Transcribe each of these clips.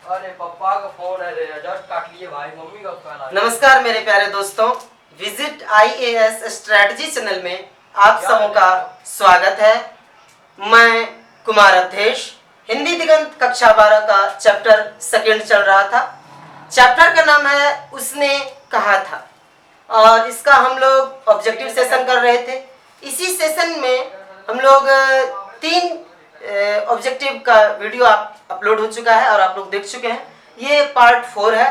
अरे पापा का फोन है रे, जस्ट काट लिए भाई, मम्मी का फोन आ गया। नमस्कार मेरे प्यारे दोस्तों, विजिट IAS स्ट्रेटजी चैनल में आप सबों का स्वागत है। मैं कुमार अवधेश, हिंदी दिगंत कक्षा 12 का चैप्टर सेकंड चल रहा था। चैप्टर का नाम है उसने कहा था और इसका हम लोग ऑब्जेक्टिव सेशन कर रहे थे। इसी सेशन में हम लोग 3 ऑब्जेक्टिव का वीडियो अपलोड हो चुका है और आप लोग देख चुके हैं। ये पार्ट 4 है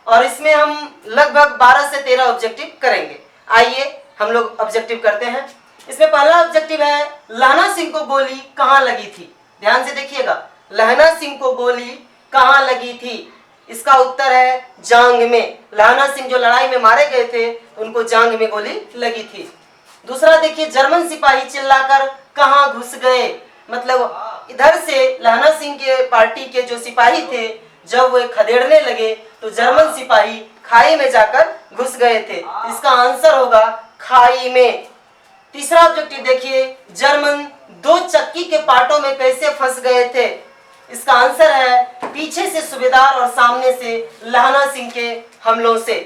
और इसमें हम लगभग 12 से 13 ऑब्जेक्टिव करेंगे। आइए हम लोग ऑब्जेक्टिव करते हैं। इसमें पहला ऑब्जेक्टिव है, लहना सिंह को गोली कहाँ लगी थी। ध्यान से देखिएगा, लहना सिंह को गोली कहाँ लगी थी। इसका उत्तर है जांघ में। लहना सिंह जो लड़ाई में मारे गए थे उनको जांघ में गोली लगी थी। दूसरा देखिए, जर्मन सिपाही चिल्लाकर कहाँ घुस गए। मतलब इधर से लहना सिंह के पार्टी के जो सिपाही थे, जब वे खदेड़ने लगे तो जर्मन सिपाही खाई में जाकर घुस गए थे। इसका आंसर होगा खाई में। तीसरा ऑब्जेक्टिव देखिए, जर्मन 2 चक्की के पाटों में कैसे फंस गए थे। इसका आंसर है पीछे से सूबेदार और सामने से लहना सिंह के हमलों से।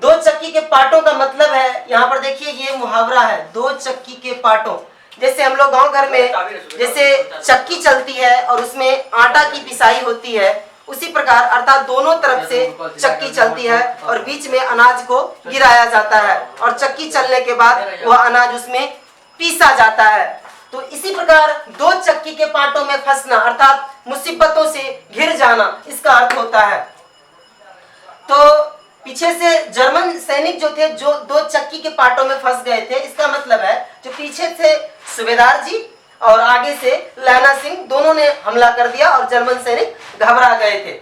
2 चक्की के पाटों का मतलब है, यहाँ पर देखिए ये मुहावरा है, 2 चक्की के पाटों। जैसे हम लोग गांव घर में जैसे चक्की चलती है और उसमें आटा की पिसाई होती है, उसी प्रकार अर्थात दोनों तरफ से चक्की चलती है और बीच में अनाज को गिराया जाता है और चक्की चलने के बाद वह अनाज उसमें पीसा जाता है। तो इसी प्रकार 2 चक्की के पाटों में फंसना अर्थात मुसीबतों से घिर जाना, इसका अर्थ होता है। तो पीछे से जर्मन सैनिक जो थे, जो 2 चक्की के पाटों में फंस गए थे, इसका मतलब है जो पीछे से सूबेदार जी और आगे से लहना सिंह, दोनों ने हमला कर दिया और जर्मन सैनिक घबरा गए थे।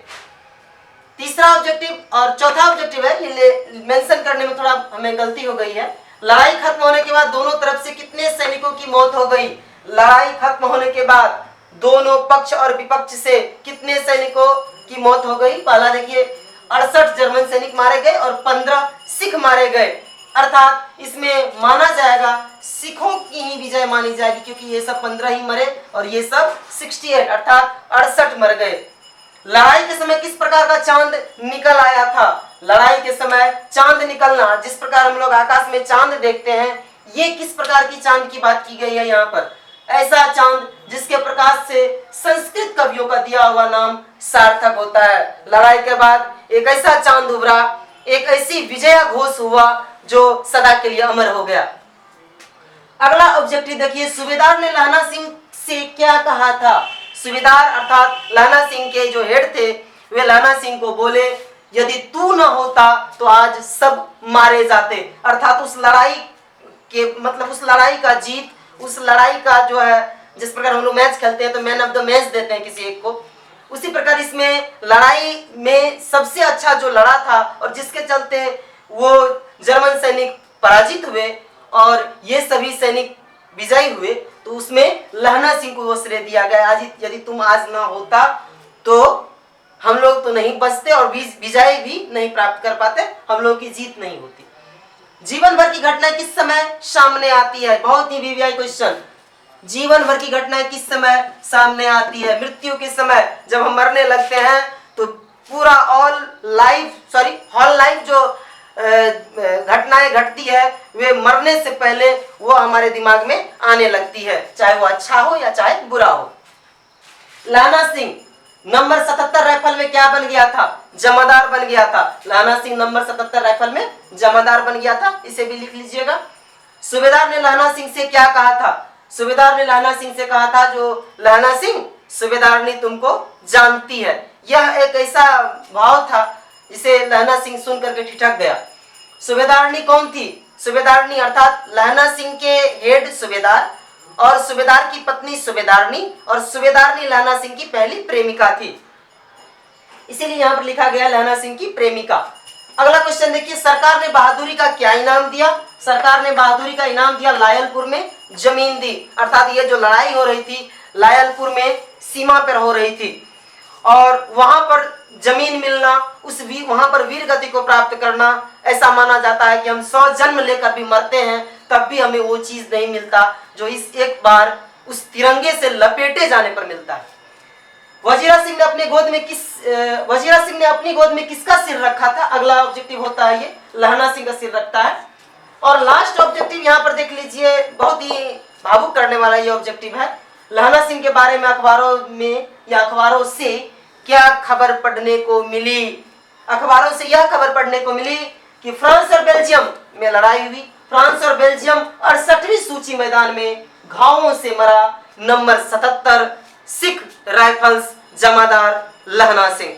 तीसरा ऑब्जेक्टिव और चौथा ऑब्जेक्टिव है, ये मेंशन करने में थोड़ा हमें गलती हो गई है। लड़ाई खत्म होने के बाद दोनों तरफ से कितने सैनिकों की मौत हो गई। लड़ाई खत्म होने के बाद दोनों पक्ष और विपक्ष से कितने सैनिकों की मौत हो गई। पहला देखिए, 68 जर्मन सैनिक मारे गए और 15 सिख मारे गए। अर्थात इसमें माना जाएगा सिखों की ही विजय मानी जाएगी, क्योंकि ये सब 15 ही मरे और ये सब 68 अर्थात 68 मर गए। लड़ाई के समय किस प्रकार का चांद निकल आया था। लड़ाई के समय चांद निकलना, जिस प्रकार हम लोग आकाश में चांद देखते हैं, ये किस प्रकार की चांद की बात की गई है। यहाँ पर ऐसा चांद जिसके प्रकाश से संस्कृत कवियों का दिया हुआ नाम सार्थक होता है। लड़ाई के बाद एक ऐसा चांद उभरा, एक ऐसी विजय घोष हुआ जो सदा के लिए अमर हो गया। अगला ऑब्जेक्टिव देखिए, सूबेदार ने लहना सिंह से क्या कहा था। सूबेदार अर्थात लहना सिंह के जो हेड थे, वे लहना सिंह को बोले, यदि तू न होता तो आज सब मारे जाते। अर्थात उस लड़ाई के मतलब उस लड़ाई का जीत, उस लड़ाई का जो है, जिस प्रकार हम लोग मैच खेलते हैं तो मैन ऑफ द मैच देते हैं किसी एक को, उसी प्रकार इसमें लड़ाई में सबसे अच्छा जो लड़ा था और जिसके चलते वो जर्मन सैनिक पराजित हुए और ये सभी सैनिक विजयी हुए, तो उसमें लहना सिंह को वो श्रेय दिया गया। आज यदि तुम आज ना होता तो हम लोग तो नहीं बचते और विजय भी नहीं प्राप्त कर पाते, हम लोग की जीत नहीं होती। जीवन भर की घटनाएं किस समय सामने आती है। बहुत ही VVI क्वेश्चन। जीवन भर की घटनाएं किस समय सामने आती है। मृत्यु के समय, जब हम मरने लगते हैं तो पूरा हॉल लाइफ जो घटनाएं घटती है, वे मरने से पहले वो हमारे दिमाग में आने लगती है, चाहे वो अच्छा हो या चाहे बुरा हो। लहना सिंह नंबर 77 राइफल में क्या बन गया था, जमादार बन गया था। लहना सिंह नंबर 77 राइफल में जमादार बन गया था, इसे भी लिख लीजिएगा। सूबेदार ने लहना सिंह से क्या कहा था। सूबेदार ने लहना सिंह से कहा था, जो लहना सिंह, सूबेदारनी तुमको जानती है। यह एक ऐसा भाव था जिसे लहना सिंह सुन करके ठिठक गया। सूबेदारनी कौन थी। सूबेदारनी अर्थात लहना सिंह के हेड सूबेदार और सूबेदार की पत्नी सूबेदारनी, और सूबेदारनी लहना सिंह की पहली प्रेमिका थी, इसीलिए यहाँ पर लिखा गया लहना सिंह की प्रेमिका। अगला क्वेश्चन देखिए, सरकार ने बहादुरी का क्या इनाम दिया। सरकार ने बहादुरी का इनाम दिया, लायलपुर में जमीन दी। अर्थात ये जो लड़ाई हो रही थी लायलपुर में सीमा पर हो रही थी और वहां पर जमीन मिलना, वहां पर वीर गति को प्राप्त करना, ऐसा माना जाता है कि हम 100 जन्म लेकर भी मरते हैं तब भी हमें वो चीज नहीं मिलता जो इस एक बार उस तिरंगे से लपेटे जाने पर मिलता है। वजीरा सिंह ने अपनी गोद में किसका सिर रखा था? अगला ऑब्जेक्टिव होता है ये, लहना सिंह का सिर रखता है। और लास्ट ऑब्जेक्टिव यहाँ पर देख लीजिए, बहुत ही भावुक करने वाला ये ऑब्जेक्टिव है। लहना सिंह के बारे में अखबारों में या अखबारों से क्या खबर पढ़ने को मिली? अखबारों से यह खबर पढ़ने को मिली कि फ्रांस और बेल्जियम में लड़ाई हुई। फ्रांस और बेल्जियम 68वीं सूची मैदान में घावों से मरा नंबर 77 सिख राइफल्स जमादार लहना सिंह।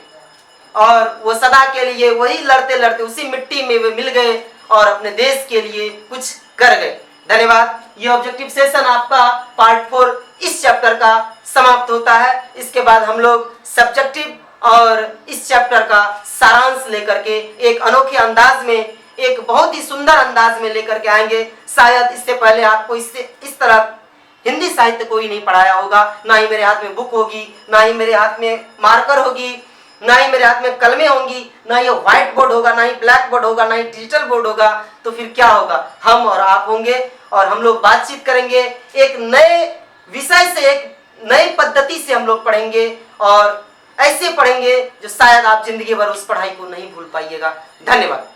और वो सदा के लिए वही लड़ते लड़ते उसी मिट्टी में वे मिल गए और अपने देश के लिए कुछ कर गए। धन्यवाद। ये ऑब्जेक्टिव सेशन आपका पार्ट 4 इस चैप्टर का समाप्त होता है। इसके बाद हम लोग सब्जेक्टिव और इस चैप्टर का सारांश लेकर के एक अनोखे अंदाज में, एक बहुत ही सुंदर अंदाज में लेकर के आएंगे। शायद इससे पहले आपको इस तरह हिंदी साहित्य कोई नहीं पढ़ाया होगा। ना ही मेरे हाथ में बुक होगी, ना ही मेरे हाथ में मार्कर होगी, ना ही मेरे हाथ में कलमें होंगी, ना ये व्हाइट बोर्ड होगा, ना ही ब्लैक बोर्ड होगा, ना ही डिजिटल बोर्ड होगा। तो फिर क्या होगा? हम और आप होंगे और हम लोग बातचीत करेंगे। एक नए विषय से, एक नई पद्धति से हम लोग पढ़ेंगे और ऐसे पढ़ेंगे जो शायद आप जिंदगी भर उस पढ़ाई को नहीं भूल पाइएगा। धन्यवाद।